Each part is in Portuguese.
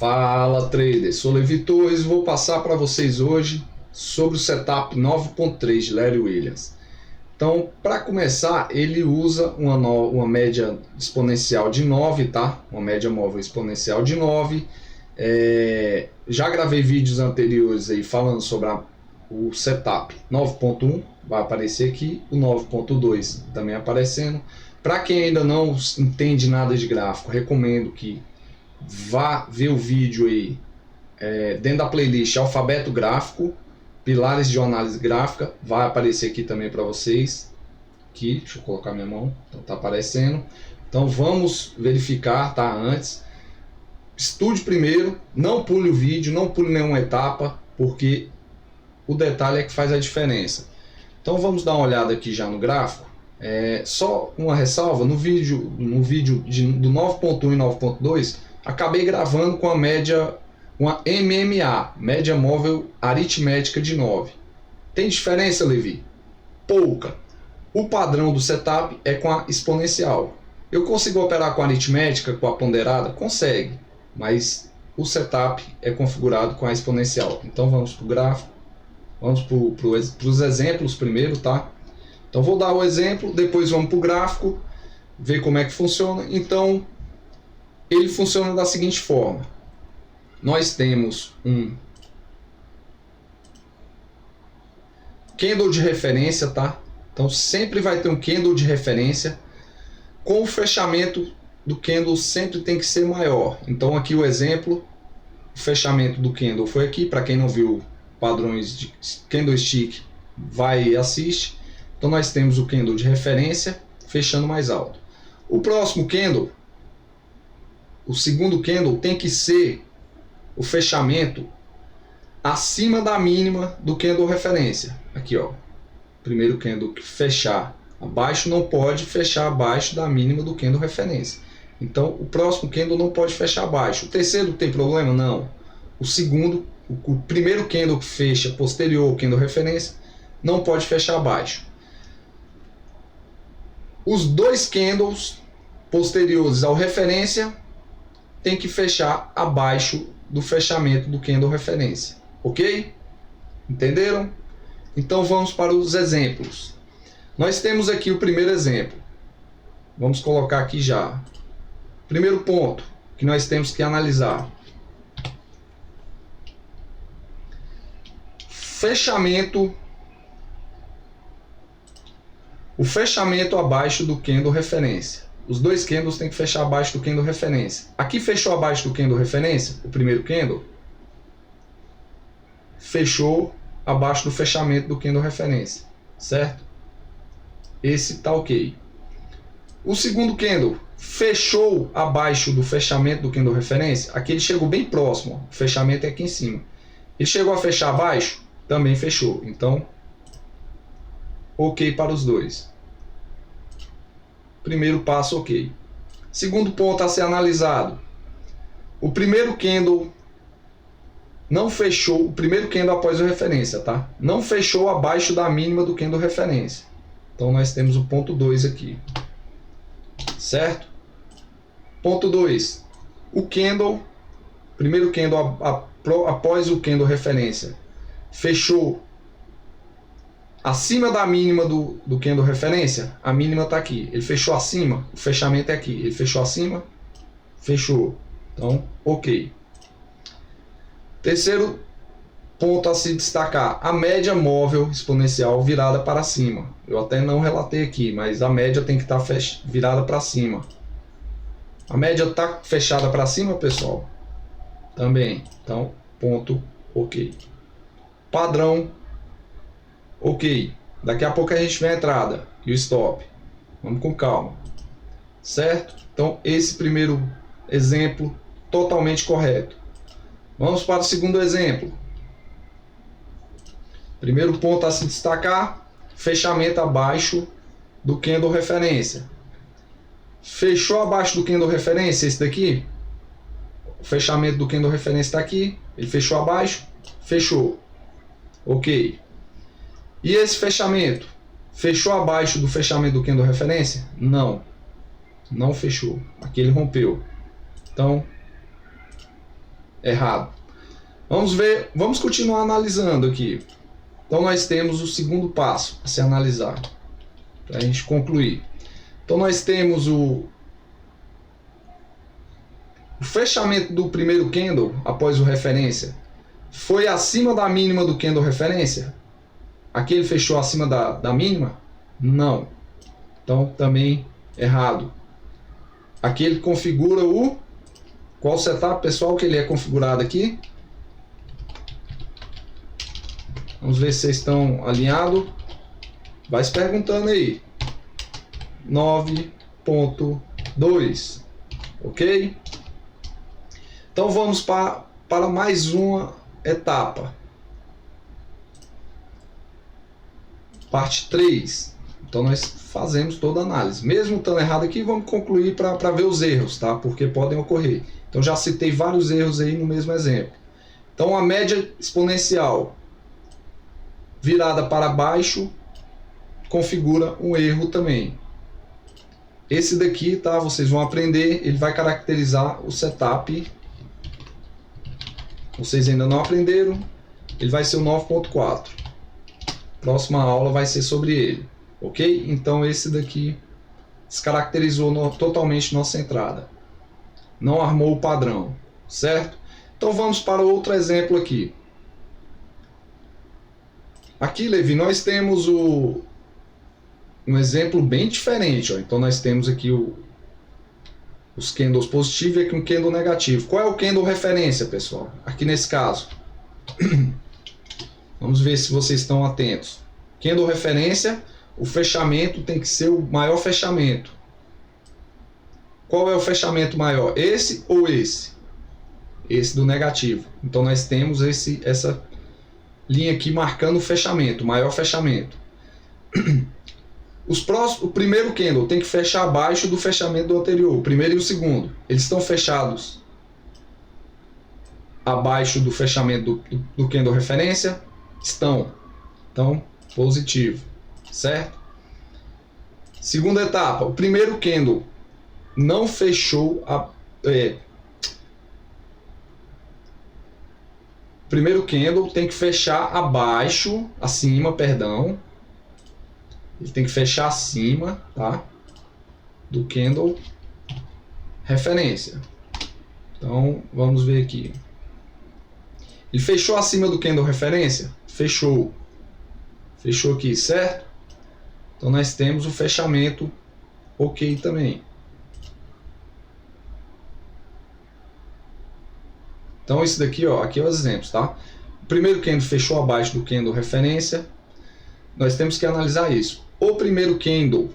Fala trader, sou Levi Torres e vou passar para vocês hoje sobre o setup 9.3 de Larry Williams. Então, para começar, ele usa uma média exponencial de 9, tá? Uma média móvel exponencial de 9. Já gravei vídeos anteriores aí falando sobre o setup 9.1, vai aparecer aqui, o 9.2 também aparecendo. Para quem ainda não entende nada de gráfico, recomendo que vá ver o vídeo aí dentro da playlist Alfabeto Gráfico, Pilares de Análise Gráfica, vai aparecer aqui também para vocês. Aqui, deixa eu colocar minha mão, então tá aparecendo. Então vamos verificar, tá? Antes, estude primeiro, não pule o vídeo, não pule nenhuma etapa, porque o detalhe é que faz a diferença. Então vamos dar uma olhada aqui já no gráfico. Só uma ressalva, no vídeo do 9.1 e 9.2, acabei gravando com a média, uma MMA, média móvel aritmética de 9. Tem diferença, Levi? Pouca. O padrão do setup é com a exponencial. Eu consigo operar com a aritmética, com a ponderada? Consegue, mas o setup é configurado com a exponencial. Então vamos para o gráfico, vamos para os exemplos primeiro, tá? Então vou dar o exemplo, depois vamos para o gráfico, ver como é que funciona. Então ele funciona da seguinte forma: nós temos um candle de referência, tá? Então sempre vai ter um candle de referência, com o fechamento do candle sempre tem que ser maior. Então aqui o exemplo, o fechamento do candle foi aqui. Para quem não viu padrões de candlestick, vai e assiste. Então nós temos o candle de referência fechando mais alto. O próximo candle, o segundo candle, tem que ser o fechamento acima da mínima do candle referência. Aqui, ó. Primeiro candle que fechar abaixo não pode fechar abaixo da mínima do candle referência. Então o próximo candle não pode fechar abaixo. O terceiro tem problema? Não. O segundo, o primeiro candle que fecha posterior ao candle referência não pode fechar abaixo. Os dois candles posteriores ao referência tem que fechar abaixo do fechamento do candle referência. Ok? Entenderam? Então vamos para os exemplos. Nós temos aqui o primeiro exemplo. Vamos colocar aqui já. Primeiro ponto que nós temos que analisar: fechamento. O fechamento abaixo do candle referência. Os dois candles têm que fechar abaixo do candle referência. Aqui fechou abaixo do candle referência, o primeiro candle fechou abaixo do fechamento do candle referência, certo? Esse tá ok. O segundo candle fechou abaixo do fechamento do candle referência. Aqui ele chegou bem próximo, ó. O fechamento é aqui em cima. Ele chegou a fechar abaixo? Também fechou. Então ok para os dois. Primeiro passo, ok. Segundo ponto a ser analisado: o primeiro candle não fechou, o primeiro candle após a referência, tá? Não fechou abaixo da mínima do candle referência. Então nós temos o ponto 2 aqui. Certo? Ponto 2. O candle, primeiro candle após o candle referência, fechou acima da mínima do candle referência. A mínima está aqui. Ele fechou acima, o fechamento é aqui. Ele fechou acima, fechou. Então, ok. Terceiro ponto a se destacar: a média móvel exponencial virada para cima. Eu até não relatei aqui, mas a média tem que estar virada para cima. A média está fechada para cima, pessoal? Também. Então, ponto ok. Padrão ok. Daqui a pouco a gente vê a entrada e o stop. Vamos com calma. Certo? Então esse primeiro exemplo totalmente correto. Vamos para o segundo exemplo. Primeiro ponto a se destacar: fechamento abaixo do candle referência. Fechou abaixo do candle referência, esse daqui. O fechamento do candle referência está aqui. Ele fechou abaixo, fechou. Ok. E esse fechamento fechou abaixo do fechamento do candle referência? Não. Não fechou. Aqui ele rompeu. Então errado. Vamos ver, vamos continuar analisando aqui. Então nós temos o segundo passo a se analisar, para a gente concluir. Então nós temos o fechamento do primeiro candle após o referência foi acima da mínima do candle referência? Aqui ele fechou acima da mínima? Não. Então também errado. Aqui ele configura o... Qual setup, pessoal, que ele é configurado aqui? Vamos ver se vocês estão alinhados. Vai se perguntando aí. 9.2. Ok? Então vamos para mais uma etapa. Parte 3. Então nós fazemos toda a análise. Mesmo estando errado aqui, vamos concluir para ver os erros, tá? Porque podem ocorrer. Então já citei vários erros aí no mesmo exemplo. Então a média exponencial virada para baixo configura um erro também. Esse daqui, tá? Vocês vão aprender, ele vai caracterizar o setup. Vocês ainda não aprenderam, ele vai ser o 9.4. Próxima aula vai ser sobre ele, ok? Então esse daqui descaracterizou totalmente nossa entrada. Não armou o padrão, certo? Então vamos para outro exemplo aqui. Aqui, Levi, nós temos um exemplo bem diferente. Ó. Então nós temos aqui os candles positivos e aqui um candle negativo. Qual é o candle referência, pessoal? Aqui nesse caso. Vamos ver se vocês estão atentos. Candle referência, o fechamento tem que ser o maior fechamento. Qual é o fechamento maior? Esse ou esse? Esse do negativo. Então nós temos essa linha aqui marcando o fechamento, o maior fechamento. O primeiro candle tem que fechar abaixo do fechamento do anterior, o primeiro e o segundo. Eles estão fechados abaixo do fechamento do candle referência? Estão. Então, positivo, certo? Segunda etapa, o primeiro candle não fechou primeiro candle tem que fechar acima, perdão. Ele tem que fechar acima, tá? Do candle referência. Então, vamos ver aqui. Ele fechou acima do candle referência? Fechou. Fechou aqui, certo? Então, nós temos o fechamento ok também. Então, esse daqui, ó, aqui é os exemplos, tá? O primeiro candle fechou abaixo do candle referência. Nós temos que analisar isso. O primeiro candle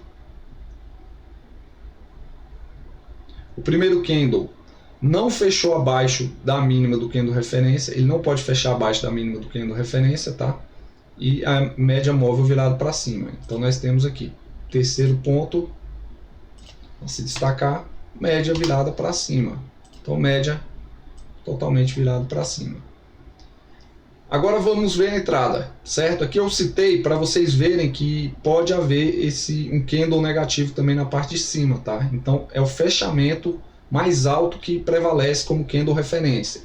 não fechou abaixo da mínima do candle referência. Ele não pode fechar abaixo da mínima do candle referência, tá? E a média móvel virada para cima. Então, nós temos aqui, terceiro ponto, a se destacar, média virada para cima. Então, média totalmente virado para cima. Agora vamos ver a entrada, certo? Aqui eu citei para vocês verem que pode haver um candle negativo também na parte de cima, tá? Então é o fechamento mais alto que prevalece como candle referência.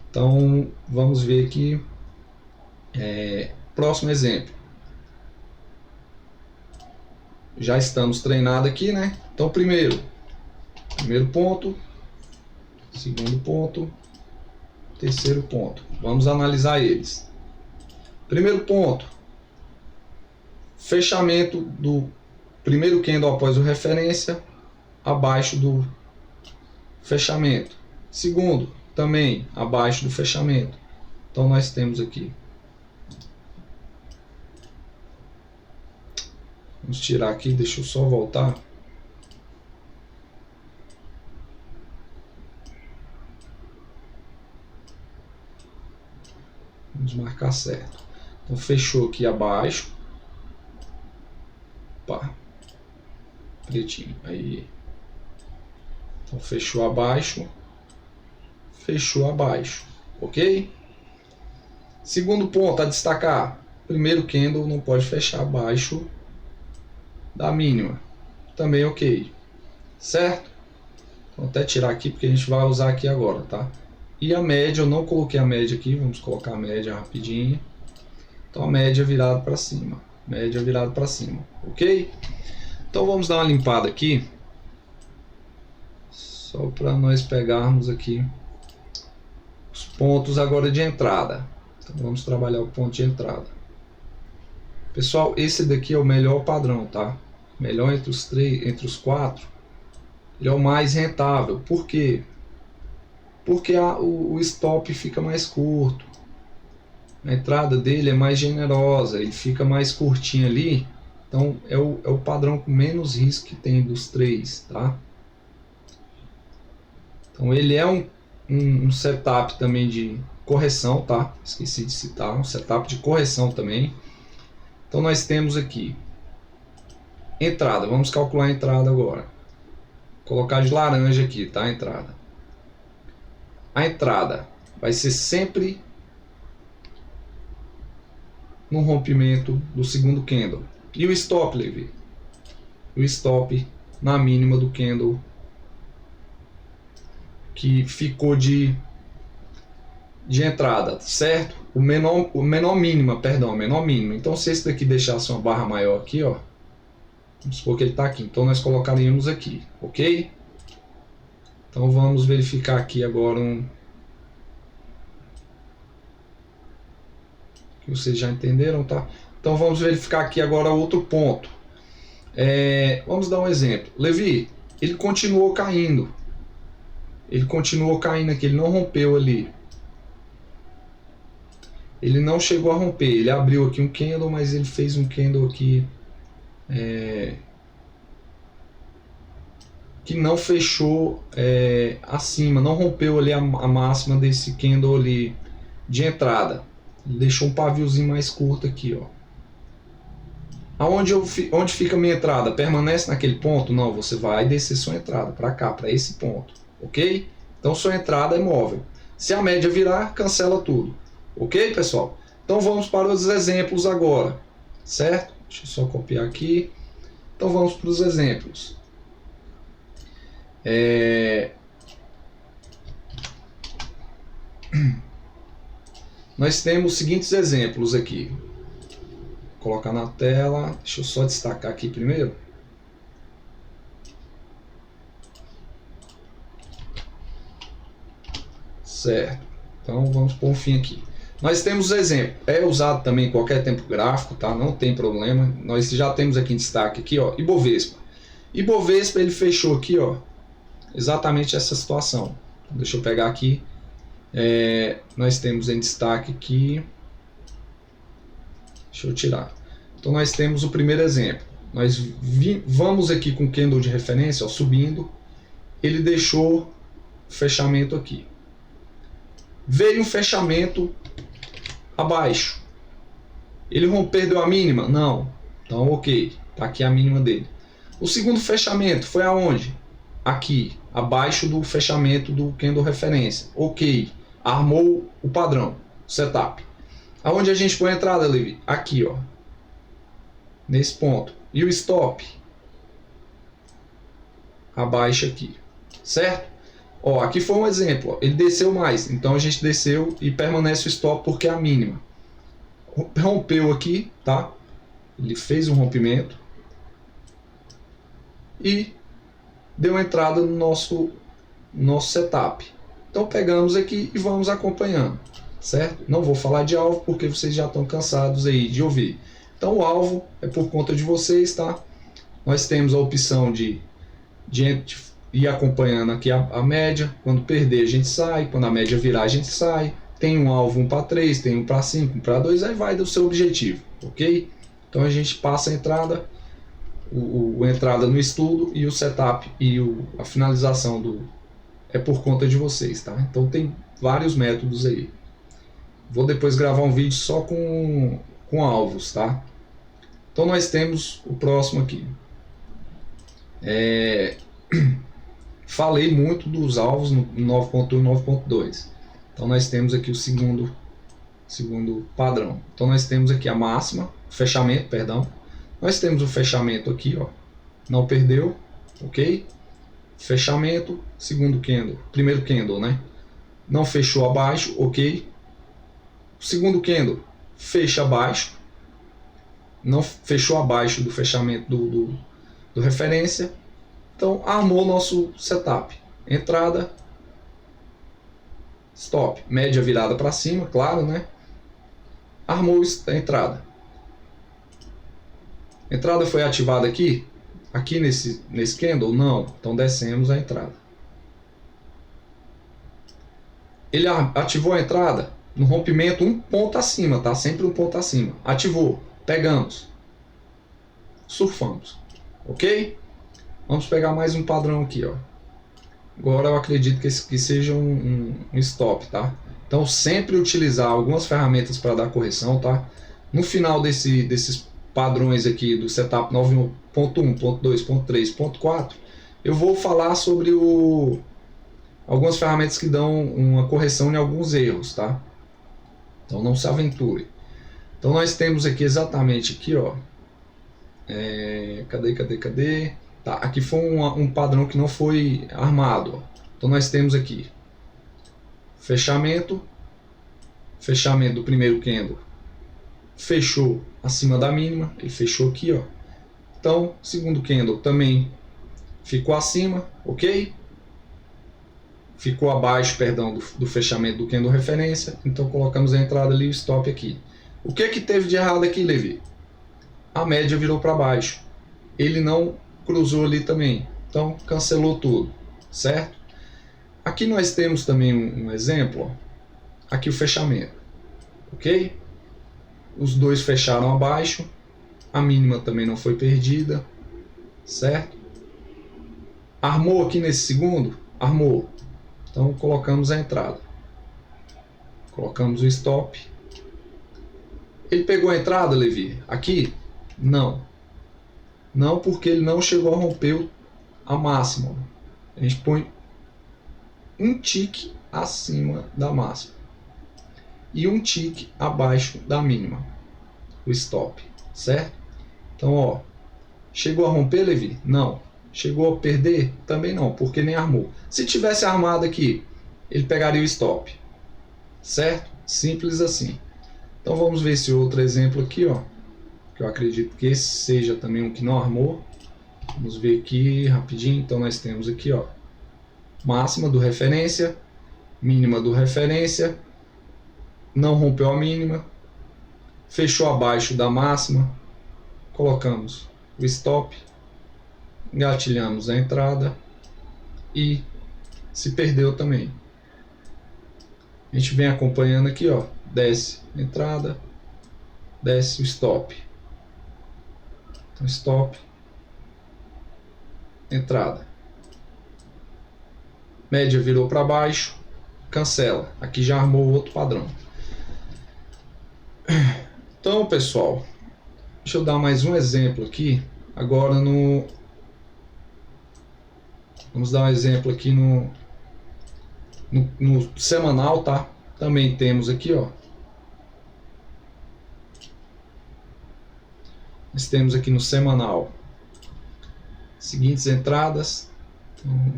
Então vamos ver aqui, próximo exemplo. Já estamos treinados aqui, né? Então primeiro ponto, segundo ponto, terceiro ponto. Vamos analisar eles. Primeiro ponto, fechamento do primeiro candle após o referência abaixo do fechamento. Segundo, também abaixo do fechamento. Então nós temos aqui. Vamos tirar aqui, deixa eu só voltar. Vamos marcar certo. Então fechou aqui abaixo. Opa. Pretinho. Aí. Então fechou abaixo. Fechou abaixo. Ok? Segundo ponto a destacar. Primeiro candle não pode fechar abaixo da mínima. Também ok. Certo? Vou até tirar aqui porque a gente vai usar aqui agora, tá? E a média, eu não coloquei a média aqui, vamos colocar a média rapidinho. Então a média virada para cima, média virada para cima, ok? Então vamos dar uma limpada aqui, só para nós pegarmos aqui os pontos agora de entrada. Então vamos trabalhar o ponto de entrada. Pessoal, esse daqui é o melhor padrão, tá? Melhor entre os três, entre os quatro, ele é o mais rentável. Por quê? Porque o stop fica mais curto. A entrada dele é mais generosa, ele fica mais curtinho ali. Então é o padrão com menos risco que tem dos três, tá? Então ele é um setup também de correção, tá? Esqueci de citar, um setup de correção também. Então nós temos aqui entrada, vamos calcular a entrada agora. Vou colocar de laranja aqui, tá? A entrada vai ser sempre no rompimento do segundo candle. E o stop, Levi? O stop na mínima do candle que ficou de entrada, certo? O menor mínima. Então se esse daqui deixasse uma barra maior aqui, ó, vamos supor que ele está aqui, então nós colocaríamos aqui, ok? Então vamos verificar aqui agora que vocês já entenderam, tá? Então vamos verificar aqui agora outro ponto. Vamos dar um exemplo. Levi, ele continuou caindo. Ele continuou caindo aqui, ele não rompeu ali. Ele não chegou a romper, ele abriu aqui um candle, mas ele fez um candle aqui que não fechou acima, não rompeu ali a máxima desse candle ali de entrada. Ele deixou um paviozinho mais curto aqui, ó. Onde fica a minha entrada? Permanece naquele ponto? Não, você vai descer sua entrada para cá, para esse ponto, ok? Então sua entrada é móvel. Se a média virar, cancela tudo, ok, pessoal? Então vamos para os exemplos agora, certo? Deixa eu só copiar aqui. Então vamos para os exemplos. Nós temos os seguintes exemplos aqui. Vou colocar na tela. Deixa eu só destacar aqui primeiro. Certo. Então vamos pôr um fim aqui. Nós temos o exemplo. É usado também em qualquer tempo gráfico, tá? Não tem problema. Nós já temos aqui em destaque aqui, ó, Ibovespa. Ibovespa ele fechou aqui, ó, exatamente essa situação. Deixa eu pegar aqui. Nós temos em destaque aqui. Deixa eu tirar. Então nós temos o primeiro exemplo. Nós vamos aqui com o candle de referência, ó, subindo. Ele deixou fechamento aqui. Veio um fechamento abaixo. Ele perdeu a mínima? Não. Então ok. Tá aqui a mínima dele. O segundo fechamento foi aonde? Aqui. Abaixo do fechamento do candle referência. Ok. Armou o padrão. Setup. Aonde a gente põe a entrada, Levi? Aqui, ó. Nesse ponto. E o stop? Abaixo aqui. Certo? Ó, aqui foi um exemplo. Ó. Ele desceu mais. Então a gente desceu e permanece o stop porque é a mínima. Rompeu aqui, tá? Ele fez um rompimento. E deu entrada no nosso setup. Então pegamos aqui e vamos acompanhando. Certo? Não vou falar de alvo porque vocês já estão cansados aí de ouvir. Então o alvo é por conta de vocês, tá? Nós temos a opção de ir acompanhando aqui a média. Quando perder a gente sai, quando a média virar a gente sai. Tem um alvo 1 para 3, tem 1 para 5, 1 para 2, aí vai do seu objetivo, ok? Então a gente passa a entrada, a entrada no estudo e o setup e a finalização é por conta de vocês, tá? Então tem vários métodos aí. Vou depois gravar um vídeo só com alvos, tá? Então nós temos o próximo aqui. Falei muito dos alvos no 9.1 e 9.2. Então nós temos aqui o segundo padrão. Então nós temos aqui a máxima, fechamento, perdão. Nós temos o fechamento aqui, ó. Não perdeu, ok? Fechamento, segundo candle, primeiro candle, né? não fechou abaixo, ok. O segundo candle fecha abaixo, não fechou abaixo do fechamento do referência. Então armou o nosso setup. Entrada, stop, média virada para cima, claro, né? Armou a entrada. A entrada foi ativada aqui? Aqui nesse candle? Não. Então descemos a entrada. Ele ativou a entrada no rompimento um ponto acima, tá? Sempre um ponto acima. Ativou. Pegamos. Surfamos. Ok? Vamos pegar mais um padrão aqui, ó. Agora eu acredito que esse aqui seja um stop, tá? Então sempre utilizar algumas ferramentas para dar correção, tá? No final desses padrões aqui do setup 9.1, ponto 2, ponto 3, ponto 4, eu vou falar sobre algumas ferramentas que dão uma correção em alguns erros, tá? Então não se aventure. Então nós temos aqui exatamente aqui, ó. Cadê? Tá, aqui foi um padrão que não foi armado, ó. Então nós temos aqui fechamento do primeiro candle, fechou acima da mínima, ele fechou aqui, ó. Então segundo candle também ficou acima, ok? Ficou abaixo, perdão, do fechamento do candle referência, então colocamos a entrada ali e o stop aqui. O que teve de errado aqui, Levi? A média virou para baixo, ele não cruzou ali também, então cancelou tudo, certo? Aqui nós temos também um exemplo, ó. Aqui o fechamento, ok? Os dois fecharam abaixo, a mínima também não foi perdida, certo? Armou aqui nesse segundo? Armou. Então colocamos a entrada, colocamos o stop. Ele pegou a entrada, Levi? Aqui? Não. Não, porque ele não chegou a romper a máxima. A gente põe um tique acima da máxima e um tique abaixo da mínima, o stop, certo? Então, ó, chegou a romper, Levi? Não. Chegou a perder? Também não, porque nem armou. Se tivesse armado aqui, ele pegaria o stop, certo? Simples assim. Então vamos ver esse outro exemplo aqui, ó, que eu acredito que esse seja também um que não armou. Vamos ver aqui rapidinho. Então nós temos aqui, ó, máxima do referência, mínima do referência, não rompeu a mínima, fechou abaixo da máxima, colocamos o stop, engatilhamos a entrada e se perdeu também. A gente vem acompanhando aqui, ó, desce a entrada, desce o stop. Então stop, entrada. Média virou para baixo, cancela. Aqui já armou outro padrão. Então, pessoal, deixa eu dar mais um exemplo aqui. Agora vamos dar um exemplo aqui no semanal, tá? Também temos aqui, ó. Nós temos aqui no semanal seguintes entradas. Então,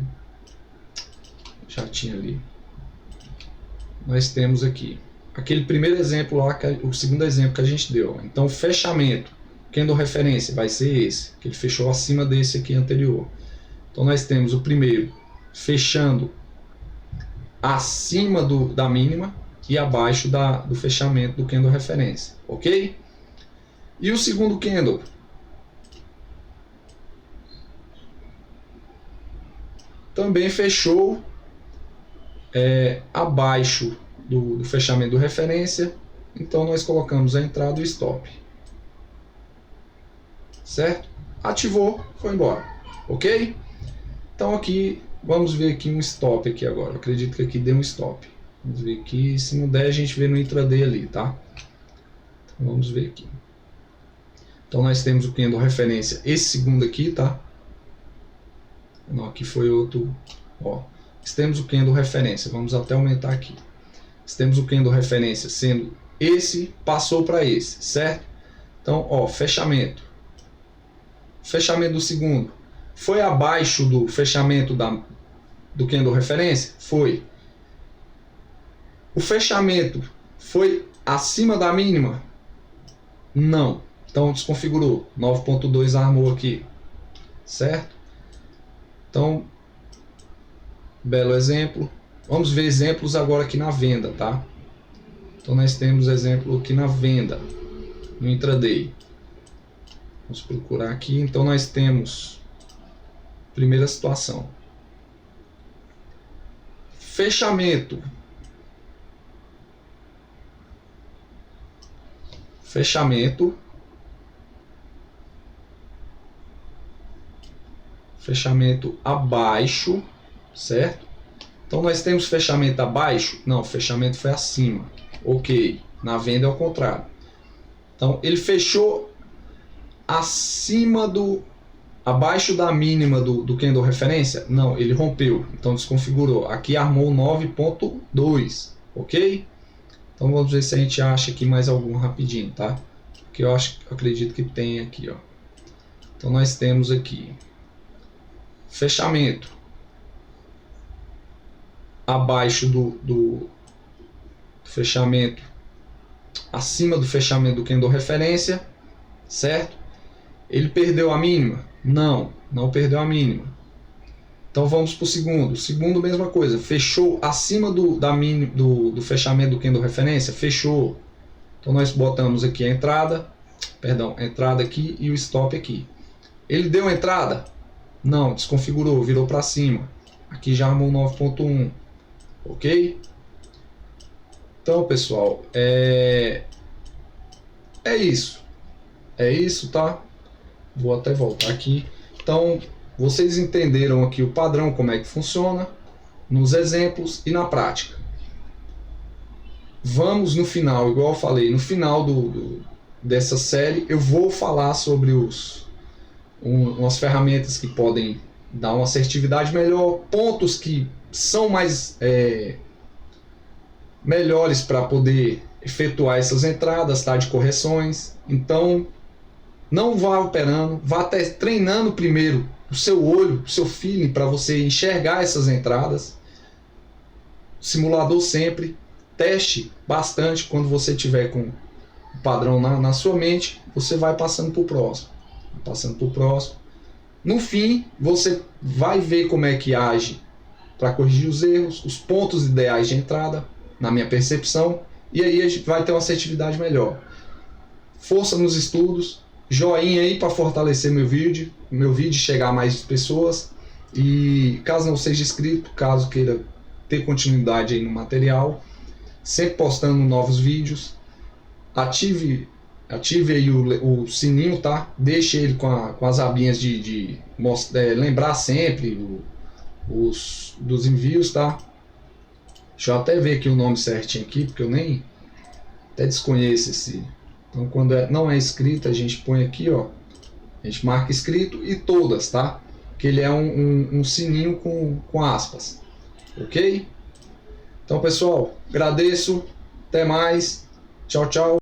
já tinha ali. Nós temos aqui aquele primeiro exemplo lá, o segundo exemplo que a gente deu. Então, o fechamento, candle referência, vai ser esse, que ele fechou acima desse aqui anterior. Então, nós temos o primeiro fechando acima da mínima e abaixo do fechamento do candle referência, ok? E o segundo candle também fechou abaixo do fechamento do referência, então nós colocamos a entrada e o stop, certo? Ativou, foi embora, ok? Então aqui, vamos ver aqui um stop aqui agora, eu acredito que aqui deu um stop, vamos ver aqui, se não der a gente vê no intraday ali, tá? Então, vamos ver aqui. Então nós temos o candle referência, esse segundo aqui, tá? Não, aqui foi outro, ó. Temos o candle referência, vamos até aumentar aqui. Temos o candle referência sendo esse, passou para esse, certo? Então, ó, fechamento. Fechamento do segundo. Foi abaixo do fechamento do candle referência? Foi. O fechamento foi acima da mínima? Não. Então desconfigurou. 9.2 armou aqui. Certo? Então, belo exemplo. Vamos ver exemplos agora aqui na venda, tá? Então nós temos exemplo aqui na venda, no intraday. Vamos procurar aqui. Então nós temos primeira situação. Fechamento. Fechamento. Fechamento abaixo, certo? Então nós temos fechamento abaixo? Não, fechamento foi acima. Ok, na venda é o contrário. Então ele fechou acima abaixo da mínima do candle referência? Não, ele rompeu, então desconfigurou. Aqui armou 9.2, ok? Então vamos ver se a gente acha aqui mais algum rapidinho, tá? Porque eu acredito que tem aqui, ó. Então nós temos aqui fechamento abaixo do fechamento, acima do fechamento do candle referência, certo? Ele perdeu a mínima? Não, não perdeu a mínima. Então vamos para o segundo. Segundo, mesma coisa, fechou acima do fechamento do candle referência? Fechou. Então nós botamos aqui a entrada, entrada aqui e o stop aqui. Ele deu entrada? Não, desconfigurou, virou para cima. Aqui já armou 9.1, ok? Então, pessoal, é isso. É isso, tá? Vou até voltar aqui. Então, vocês entenderam aqui o padrão, como é que funciona, nos exemplos e na prática. Vamos no final, igual eu falei, no final dessa série, eu vou falar sobre umas ferramentas que podem dar uma assertividade melhor, pontos que são mais melhores para poder efetuar essas entradas, tá, de correções. Então, não vá operando, vá até treinando primeiro o seu olho, o seu feeling, para você enxergar essas entradas. Simulador sempre, teste bastante. Quando você tiver com o padrão na sua mente, você vai passando para o próximo. No fim, você vai ver como é que age para corrigir os erros, os pontos ideais de entrada, na minha percepção, e aí a gente vai ter uma assertividade melhor. Força nos estudos, joinha aí para fortalecer meu vídeo chegar a mais pessoas, e caso não seja inscrito, caso queira ter continuidade aí no material, sempre postando novos vídeos, ative aí o sininho, tá? Deixe ele com as abinhas de lembrar sempre dos envios, tá? Deixa eu até ver aqui o nome certinho aqui, porque eu nem até desconheço esse. Então quando não é inscrito, a gente põe aqui, ó, a gente marca inscrito e todas, tá? Que ele é um sininho com aspas, ok? Então pessoal, agradeço, até mais, tchau, tchau.